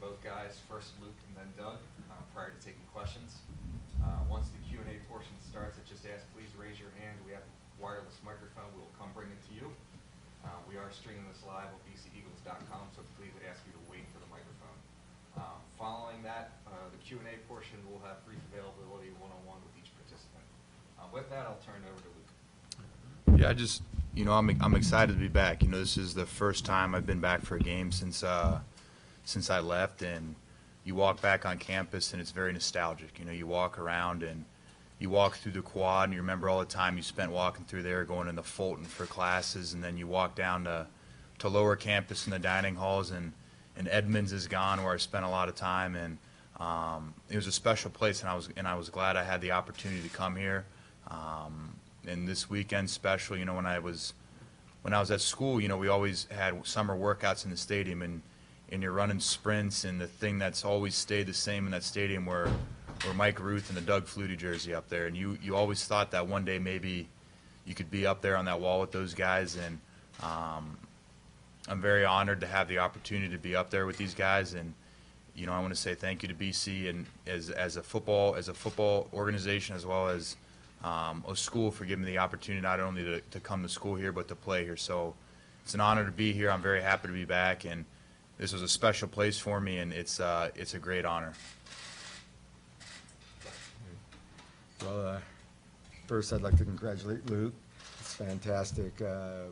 both guys, first Luke and then Doug, prior to taking questions. Once the Q&A portion starts, I just ask please raise your hand. We have a wireless microphone. We will come bring it to you. We are streaming this live on BC-Eagles.com, so please would ask you to wait for the microphone. Following that, the Q&A portion will have brief availability one-on-one with each participant. With that, I'll turn it over to Luke. Yeah, I'm excited to be back. This is the first time I've been back for a game since I left, and you walk back on campus and it's very nostalgic. You walk around and you walk through the quad and you remember all the time you spent walking through there, going into Fulton for classes, and then you walk down to lower campus in the dining halls, and Edmonds is gone where I spent a lot of time, and it was a special place, and I was glad I had the opportunity to come here. And this weekend special, when I was at school, we always had summer workouts in the stadium, and you're running sprints, and the thing that's always stayed the same in that stadium were Mike Ruth and the Doug Flutie jersey up there, and you always thought that one day maybe you could be up there on that wall with those guys, and I'm very honored to have the opportunity to be up there with these guys, and I want to say thank you to BC and as a football organization, as well as a school, for giving me the opportunity not only to come to school here but to play here. So it's an honor to be here. I'm very happy to be back, and this was a special place for me, and it's a great honor. Well, first I'd like to congratulate Luke. It's fantastic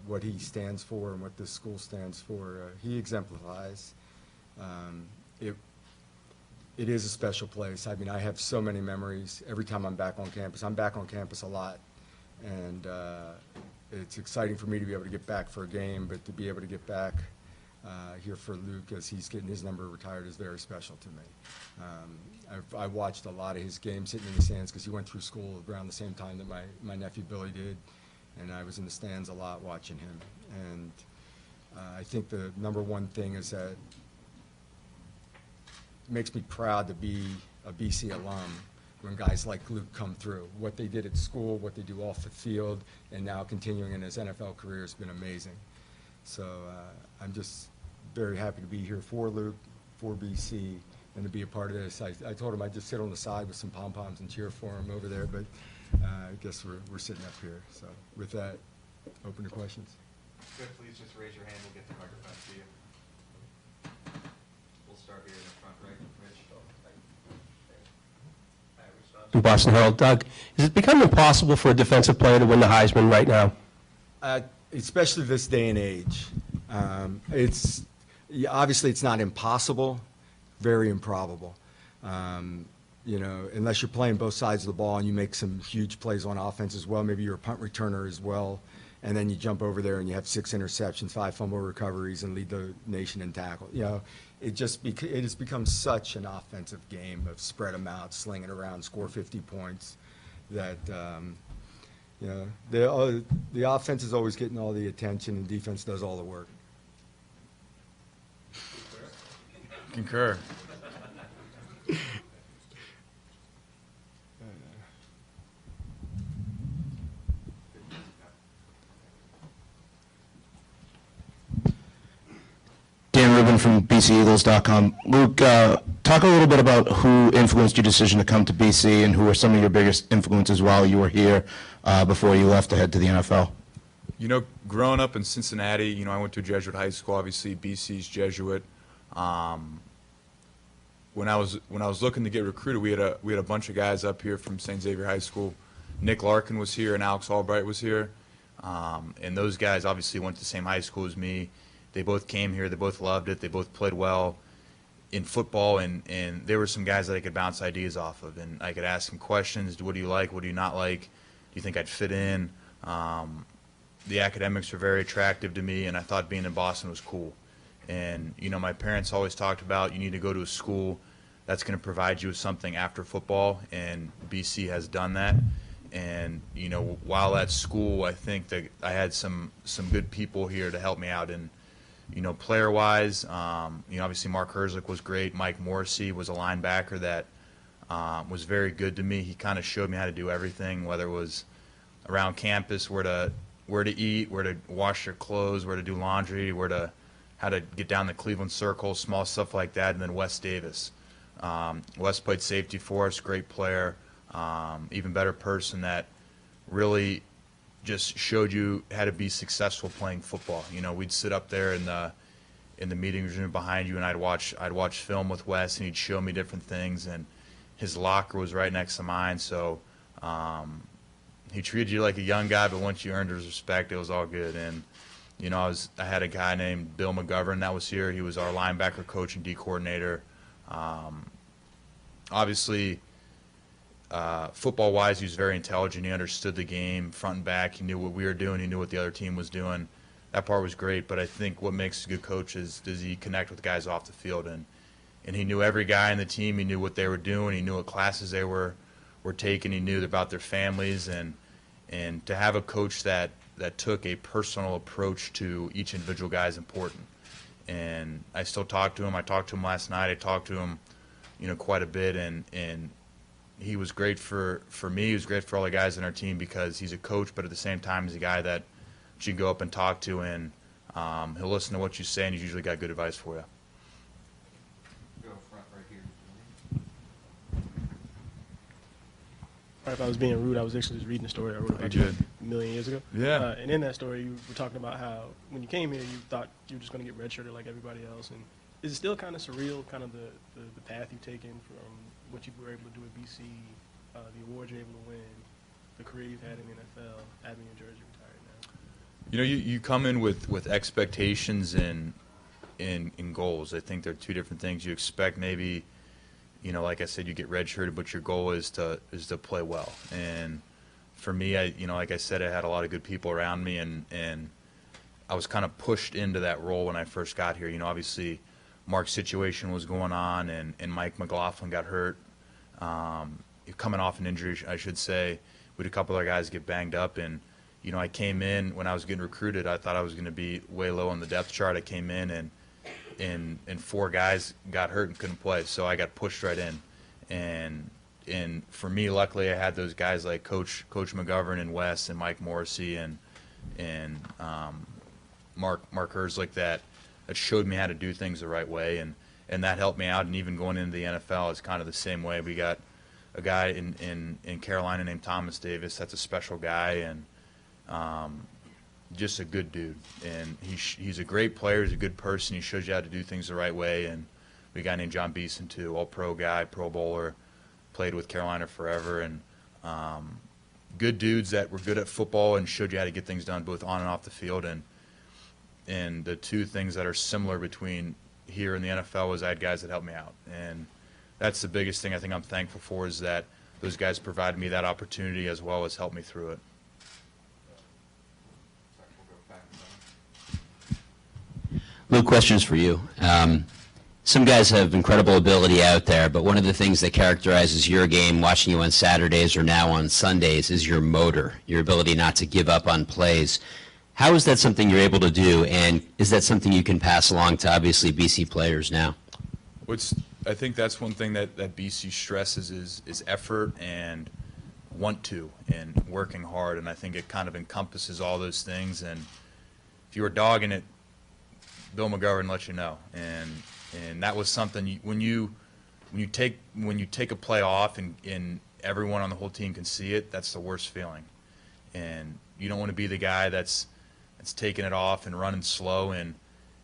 what he stands for and what this school stands for. He exemplifies. It is a special place. I mean, I have so many memories every time I'm back on campus. I'm back on campus a lot, and it's exciting for me to be able to get back for a game, but to be able to get back here for Luke as he's getting his number retired is very special to me. I watched a lot of his games sitting in the stands because he went through school around the same time that my nephew Billy did, and I was in the stands a lot watching him. And I think the number one thing is that it makes me proud to be a BC alum when guys like Luke come through. What they did at school, what they do off the field, and now continuing in his NFL career has been amazing. So I'm just very happy to be here for Luke, for BC, and to be a part of this. I told him I'd just sit on the side with some pom-poms and cheer for him over there, but I guess we're sitting up here. So with that, open to questions. Good, please just raise your hand. We'll get the microphone to you. We'll start here in the front right. Rich. Boston Herald. Doug, is it becoming impossible for a defensive player to win the Heisman right now? Especially this day and age. Obviously it's not impossible, very improbable. Unless you're playing both sides of the ball and you make some huge plays on offense as well, maybe you're a punt returner as well, and then you jump over there and you have 6 interceptions, 5 fumble recoveries, and lead the nation in tackle. It has become such an offensive game of spread them out, sling it around, score 50 points, that the offense is always getting all the attention and defense does all the work. Concur. From BC-Eagles.com. Luke, talk a little bit about who influenced your decision to come to BC and who were some of your biggest influences while you were here before you left to head to the NFL. Growing up in Cincinnati, I went to a Jesuit high school, obviously BC's Jesuit. When I was looking to get recruited, we had a bunch of guys up here from St. Xavier High School. Nick Larkin was here and Alex Albright was here. And those guys obviously went to the same high school as me. They both came here. They both loved it. They both played well in football, and there were some guys that I could bounce ideas off of, and I could ask them questions. What do you like? What do you not like? Do you think I'd fit in? The academics were very attractive to me, and I thought being in Boston was cool. And, my parents always talked about you need to go to a school that's going to provide you with something after football, and BC has done that. And, while at school, I think that I had some good people here to help me out. And, player-wise, obviously Mark Herzlich was great. Mike Morrissey was a linebacker that was very good to me. He kind of showed me how to do everything, whether it was around campus, where to eat, where to wash your clothes, where to do laundry, where to how to get down the Cleveland circle, small stuff like that, and then Wes Davis. Wes played safety for us, great player, even better person that really just showed you how to be successful playing football. You know, we'd sit up there in the meeting room behind you, and I'd watch film with Wes, and he'd show me different things, and his locker was right next to mine, so he treated you like a young guy, but once you earned his respect, it was all good. And you know, I had a guy named Bill McGovern that was here. He was our linebacker coach and D coordinator. Obviously, football-wise, he was very intelligent. He understood the game front and back. He knew what we were doing. He knew what the other team was doing. That part was great. But I think what makes a good coach is, does he connect with guys off the field? And he knew every guy in the team. He knew what they were doing. He knew what classes they were taking. He knew about their families. And to have a coach that took a personal approach to each individual guy is important. And I still talk to him. I talked to him last night. I talked to him, you know, quite a bit. And he was great for me. He was great for all the guys in our team because he's a coach, but at the same time he's a guy that you can go up and talk to, and he'll listen to what you say, and he's usually got good advice for you. Go front right here. If I was being rude, I was actually just reading a story I wrote about You you did. a million years ago. Yeah. And in that story, you were talking about how when you came here, you thought you were just going to get redshirted like everybody else. And is it still kind of surreal, kind of the path you've taken from what you were able to do at BC, the awards you're able to win, the career you've had in the NFL, having your jersey retired now? You know, you come in with expectations and goals. I think they're two different things. You expect maybe, you know, like I said, you get redshirted, but your goal is to play well. And for me, like I said, I had a lot of good people around me, and I was kind of pushed into that role when I first got here. You know, obviously, Mark's situation was going on, and Mike McLaughlin got hurt, coming off an injury, I should say. We had a couple other guys get banged up, and you know, I came in when I was getting recruited. I thought I was going to be way low on the depth chart. I came in and 4 guys got hurt and couldn't play, so I got pushed right in. And for me, luckily, I had those guys like Coach McGovern and Wes and Mike Morrissey and Mark Herzlich that showed me how to do things the right way, and that helped me out. And even going into the NFL is kind of the same way. We got a guy in Carolina named Thomas Davis. That's a special guy, and just a good dude. And he's a great player. He's a good person. He shows you how to do things the right way. And we got a guy named John Beeson too, all-pro guy, Pro Bowler, played with Carolina forever, and good dudes that were good at football and showed you how to get things done both on and off the field. And the two things that are similar between here and the NFL was I had guys that helped me out. And that's the biggest thing I think I'm thankful for, is that those guys provided me that opportunity as well as helped me through it. We'll go back and Luke, questions for you. Some guys have incredible ability out there, but one of the things that characterizes your game, watching you on Saturdays or now on Sundays, is your motor, your ability not to give up on plays. How is that something you're able to do, and is that something you can pass along to, obviously, BC players now? I think that's one thing that BC stresses is effort and want to and working hard, and I think it kind of encompasses all those things. And if you were dogging it, Bill McGovern let you know, and that was something when you take a play off and everyone on the whole team can see it, that's the worst feeling. And you don't want to be the guy that's taking it off and running slow, and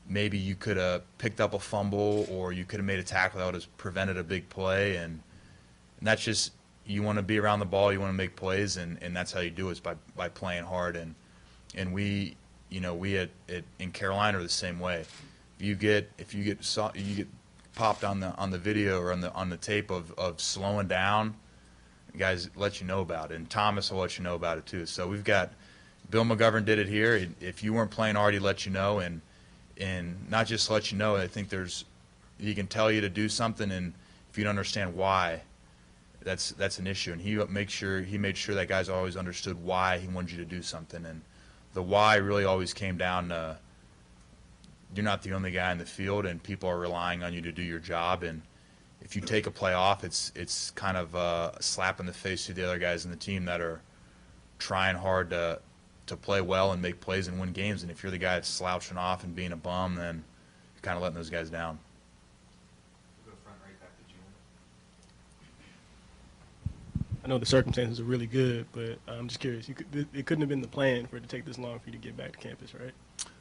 maybe you could have picked up a fumble or you could have made a tackle that would have prevented a big play, and that's just, you want to be around the ball, you want to make plays, and that's how you do it, is by playing hard. And we in Carolina are the same way. If you get popped on the video or on the tape of slowing down, guys let you know about it, and Thomas will let you know about it too. So we've got Bill McGovern did it here. If you weren't playing hard, he'd let you know, and not just let you know. I think he can tell you to do something, and if you don't understand why, that's an issue. And he made sure that guys always understood why he wanted you to do something, and the why really always came down to, you're not the only guy in the field, and people are relying on you to do your job. And if you take a play off, it's kind of a slap in the face to the other guys in the team that are trying hard to play well and make plays and win games. And if you're the guy that's slouching off and being a bum, then kind of letting those guys down. We'll go front right back to June. I know the circumstances are really good, but I'm just curious. It couldn't have been the plan for it to take this long for you to get back to campus, right?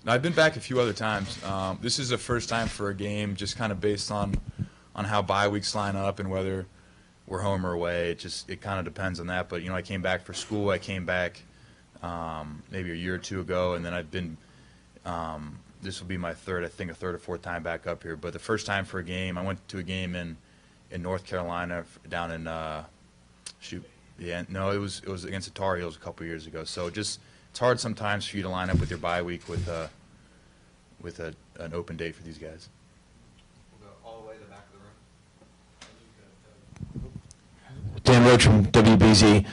Now, I've been back a few other times. This is the first time for a game, just kind of based on how bye weeks line up and whether we're home or away. It kind of depends on that. But I came back for school. I came back maybe a year or two ago, and then I've been. This will be my third or fourth time back up here. But the first time for a game, I went to a game in North Carolina down in it was against the Tar Heels a couple years ago. So it's hard sometimes for you to line up with your bye week with an open date for these guys. We'll go all the way to the back of the room. Dan Roach from WBZ.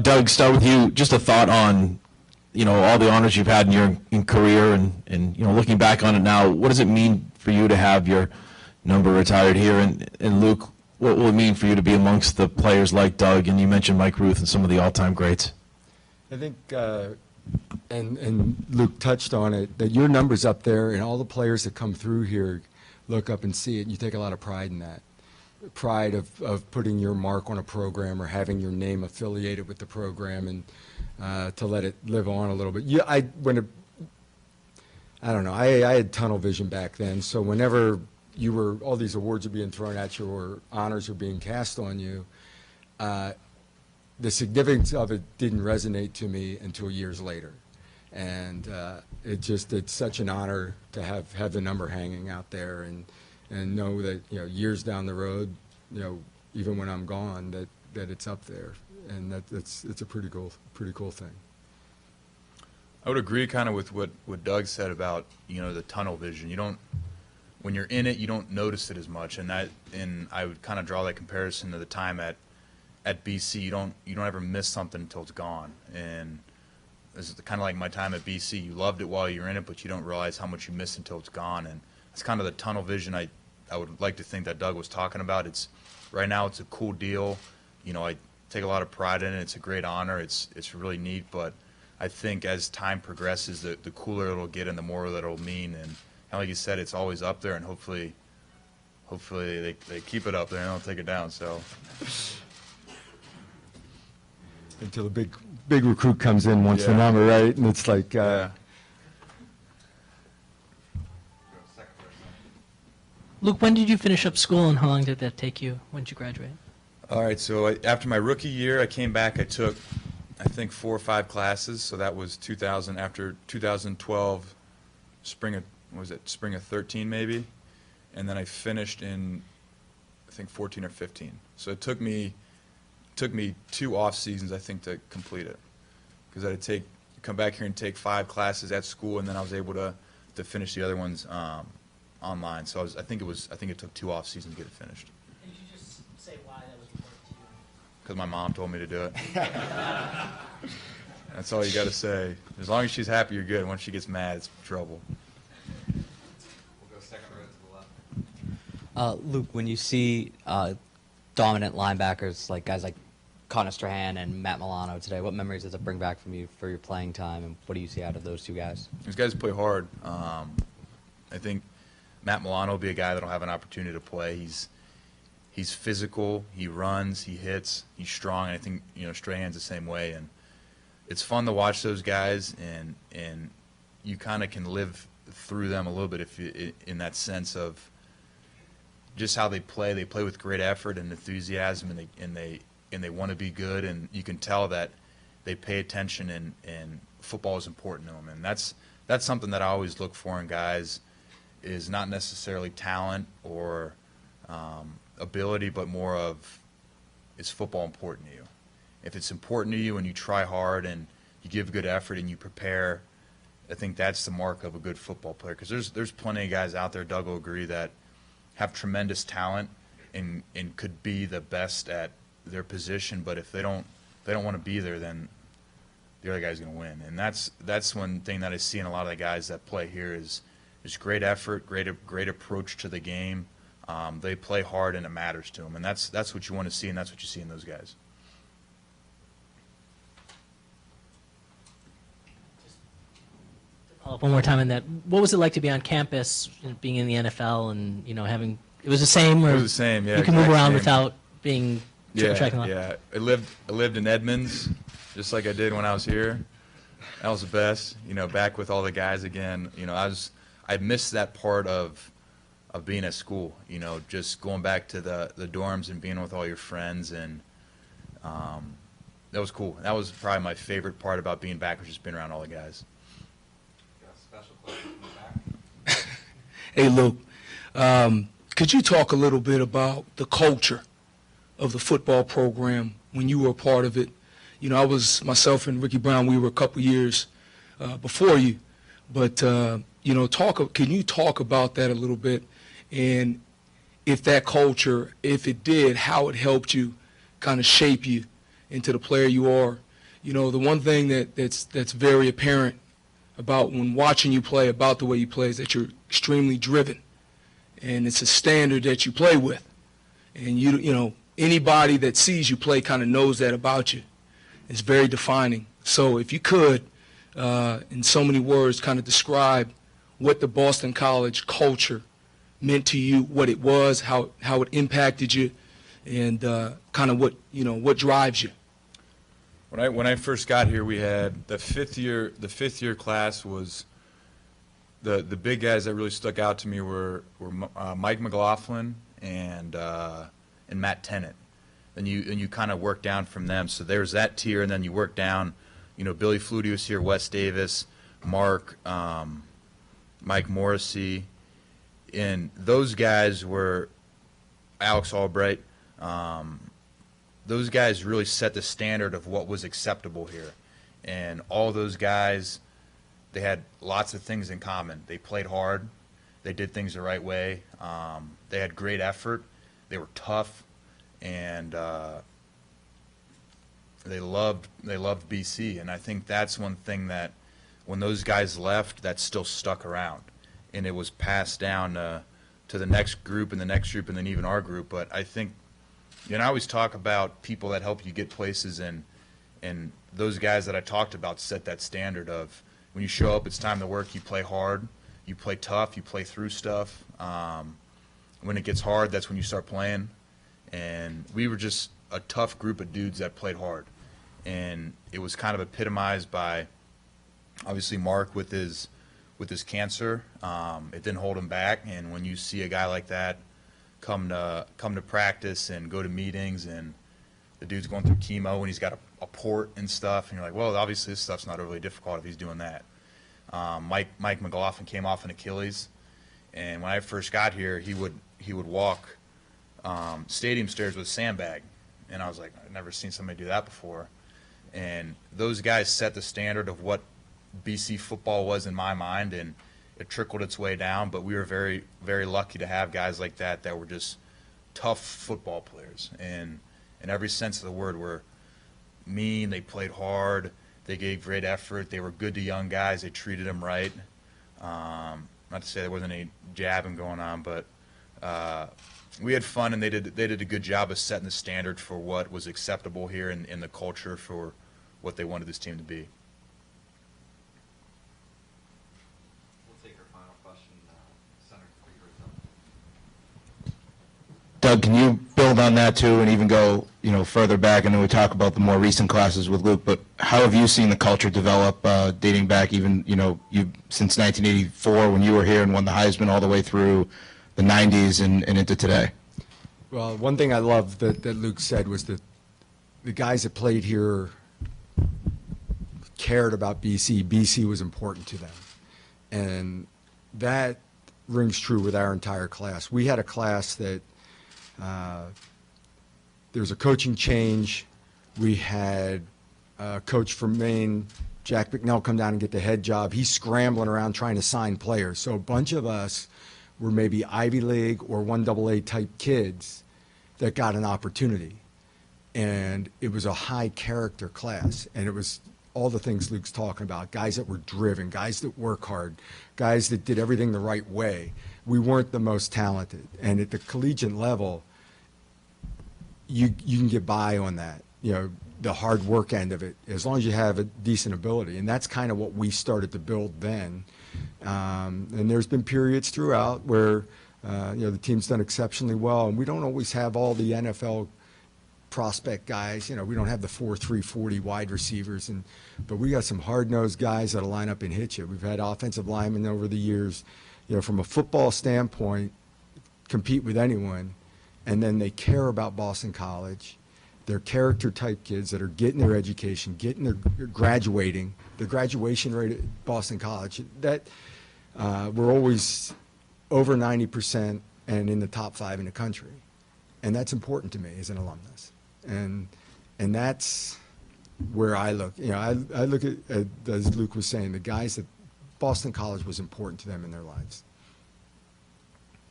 Doug, start with you. Just a thought on, all the honors you've had in your career and looking back on it now, what does it mean for you to have your number retired here? And Luke, what will it mean for you to be amongst the players like Doug, and you mentioned Mike Ruth and some of the all-time greats? I think, and Luke touched on it, that your number's up there, and all the players that come through here look up and see it, and you take a lot of pride in that. Pride of putting your mark on a program or having your name affiliated with the program, and to let it live on a little bit. I don't know, I had tunnel vision back then, so whenever all these awards are being thrown at you or honors are being cast on you, the significance of it didn't resonate to me until years later. And it's such an honor to have the number hanging out there and know that, years down the road, even when I'm gone, that it's up there. And it's a pretty cool thing. I would agree kind of with what Doug said about, the tunnel vision. When you're in it, you don't notice it as much, and I would kind of draw that comparison to the time at BC. You don't ever miss something until it's gone, and this is kind of like my time at BC. You loved it while you're in it, but you don't realize how much you miss until it's gone, and it's kind of the tunnel vision I would like to think that Doug was talking about. Right now it's a cool deal. I take a lot of pride in it. It's a great honor. It's really neat, but I think as time progresses, the cooler it'll get and the more that it'll mean. And like you said, it's always up there, and hopefully they keep it up there and don't take it down. So until the big recruit comes in, wants the Yeah. number, right? And it's like, yeah. We'll go second verse. Luke, when did you finish up school and how long did that take you? When did you graduate? All right, so after my rookie year, I came back. I took, I think, 4 or 5 classes. So that was 2000. After 2012, spring of 13 maybe, and then I finished in, I think, 14 or 15. So it took me 2 off seasons, I think, to complete it, because I had to come back here and take 5 classes at school, and then I was able to finish the other ones online. So I think it took 2 off seasons to get it finished. Did you just say why that was important to you? Because my mom told me to do it. That's all you got to say. As long as she's happy, you're good. Once she gets mad, it's trouble. We'll go second row to the left. Luke, when you see dominant linebackers like guys like Connor Strahan and Matt Milano today, what memories does it bring back from you for your playing time, and what do you see out of those 2 guys? These guys play hard. I think Matt Milano will be a guy that'll have an opportunity to play. He's physical. He runs. He hits. He's strong. And I think Strahan's the same way. And it's fun to watch those guys, and you kind of can live through them a little bit in that sense of just how they play. They play with great effort and enthusiasm, and they want to be good, and you can tell that they pay attention, and football is important to them. And that's something that I always look for in guys, is not necessarily talent or ability, but more of, is football important to you? If it's important to you and you try hard and you give good effort and you prepare, I think that's the mark of a good football player. Because there's plenty of guys out there, Doug will agree, that have tremendous talent and could be the best at their position, but if they don't want to be there, then the other guy's going to win. And that's one thing that I see in a lot of the guys that play here is great effort, great approach to the game. They play hard and it matters to them, and that's what you want to see, and that's what you see in those guys. Just to follow up one more time on that. What was it like to be on campus, being in the NFL, and having it was the same? Or It was the same, yeah. You can move exact around same. without being tracking a lot. Yeah. I lived in Edmonds, just like I did when I was here. That was the best. Back with all the guys again. I missed that part of being at school. Just going back to the dorms and being with all your friends, and that was cool. That was probably my favorite part about being back, was just being around all the guys. Got a special question from the back. Hey, Luke, could you talk a little bit about the culture of the football program when you were a part of it? I was, myself and Ricky Brown, we were a couple years before you, but, can you talk about that a little bit, and if that culture, if it did, how it helped you kind of shape you into the player you are? The one thing that's very apparent about when watching you play, about the way you play, is that you're extremely driven, and it's a standard that you play with, and anybody that sees you play kind of knows that about you. It's very defining. So if you could, in so many words, kind of describe what the Boston College culture meant to you, what it was, how it impacted you, and kind of what drives you. When I first got here, we had the fifth year class was the big guys that really stuck out to me were Mike McLaughlin and Matt Tennant. And you kind of work down from them. So there's that tier, and then you work down. Billy Flutie was here, Wes Davis, Mark, Mike Morrissey, and those guys were Alex Albright. Those guys really set the standard of what was acceptable here. And all those guys, they had lots of things in common. They played hard. They did things the right way. They had great effort. They were tough, and they loved BC. And I think that's one thing that when those guys left, that still stuck around, and it was passed down to the next group and the next group and then even our group. But I think, I always talk about people that help you get places, and those guys that I talked about set that standard of when you show up, it's time to work, you play hard, you play tough, you play through stuff. When it gets hard, that's when you start playing. And we were just a tough group of dudes that played hard. And it was kind of epitomized by, obviously, Mark with his cancer. It didn't hold him back. And when you see a guy like that come to practice and go to meetings, and the dude's going through chemo and he's got a port and stuff, and you're like, well, obviously this stuff's not overly difficult if he's doing that. Mike McLaughlin came off an Achilles, and when I first got here, he would walk stadium stairs with a sandbag, and I was like, I've never seen somebody do that before. And those guys set the standard of what BC football was in my mind, and it trickled its way down. But we were very, very lucky to have guys like that were just tough football players, and in every sense of the word, were mean. They played hard. They gave great effort. They were good to young guys. They treated them right. Not to say there wasn't any jabbing going on, but we had fun, and they did a good job of setting the standard for what was acceptable here in the culture for what they wanted this team to be. We'll take our final question, Senator Krieger. Doug, can you build on that too, and even go further back? And then we talk about the more recent classes with Luke. But how have you seen the culture develop, dating back even you since 1984 when you were here and won the Heisman, all the way through the 90s and into today? Well, one thing I love that Luke said was that the guys that played here cared about BC. BC was important to them. And that rings true with our entire class. We had a class that there was a coaching change. We had a coach from Maine, Jack Bicknell, come down and get the head job. He's scrambling around trying to sign players. So a bunch of us were maybe Ivy League or 1AA type kids that got an opportunity. And it was a high character class. And it was all the things Luke's talking about, guys that were driven, guys that work hard, guys that did everything the right way. We weren't the most talented. And at the collegiate level, you can get by on that. the hard work end of it, as long as you have a decent ability. And that's kind of what we started to build then. And there's been periods throughout where, the team's done exceptionally well, and we don't always have all the NFL prospect guys. We don't have the 4.3 40 wide receivers, but we got some hard-nosed guys that'll line up and hit you. We've had offensive linemen over the years, from a football standpoint, compete with anyone, and then they care about Boston College. They're character-type kids that are getting their education, their graduating, the graduation rate at Boston College. That we're always over 90% and in the top 5 in the country, and that's important to me as an alumnus. And that's where I look. I look at, as Luke was saying, the guys that Boston College was important to them in their lives.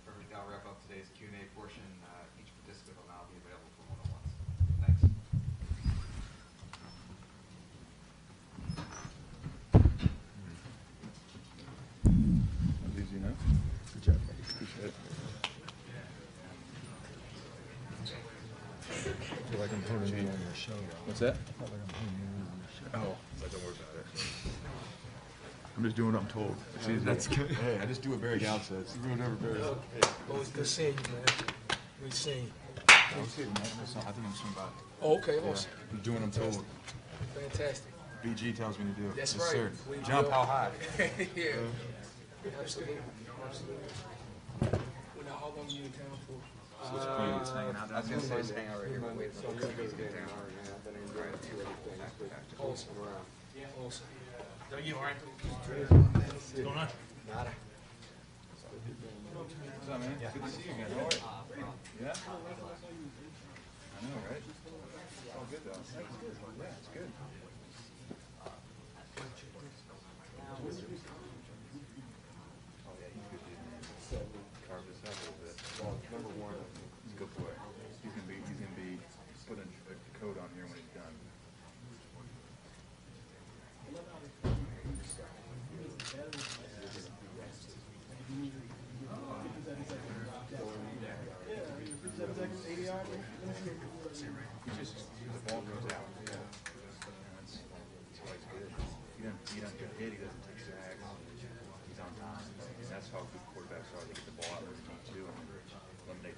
Perfect. That'll wrap up today's Q&A portion. Each participant will now be available for one-on-ones. Thanks. Easy enough. Good job. I feel like I'm putting you on your show, though. What's that? I feel like I'm putting you on your show. Oh, don't worry about it. I'm just doing what I'm told. It's easy. That's good. Hey, I just do what Barry Gow says. You do whatever Barry says. Always good seeing you, man. Good seeing you. I was kidding, man. I think I'm just about it. Oh, okay, Yeah. awesome. I'm doing what I'm told. Fantastic. BG tells me to do. That's Yes, right. sir. We Jump will. how high? Yeah. Absolutely. Absolutely. Now, how long are you in town for? I was going to say, just hang out right here. We'll wait until he's getting down. Awesome. Awesome. You all right? What's going on? Nada. What's up, man? Good to see you again. How are you? Yeah? I know, right? It's all good, though. Yeah, it's good. Oh, yeah, he's good, dude. Carve this up a little bit. Well, number one, he's a good boy. He's gonna be putting a coat on here when he's done. It's just, the ball goes out.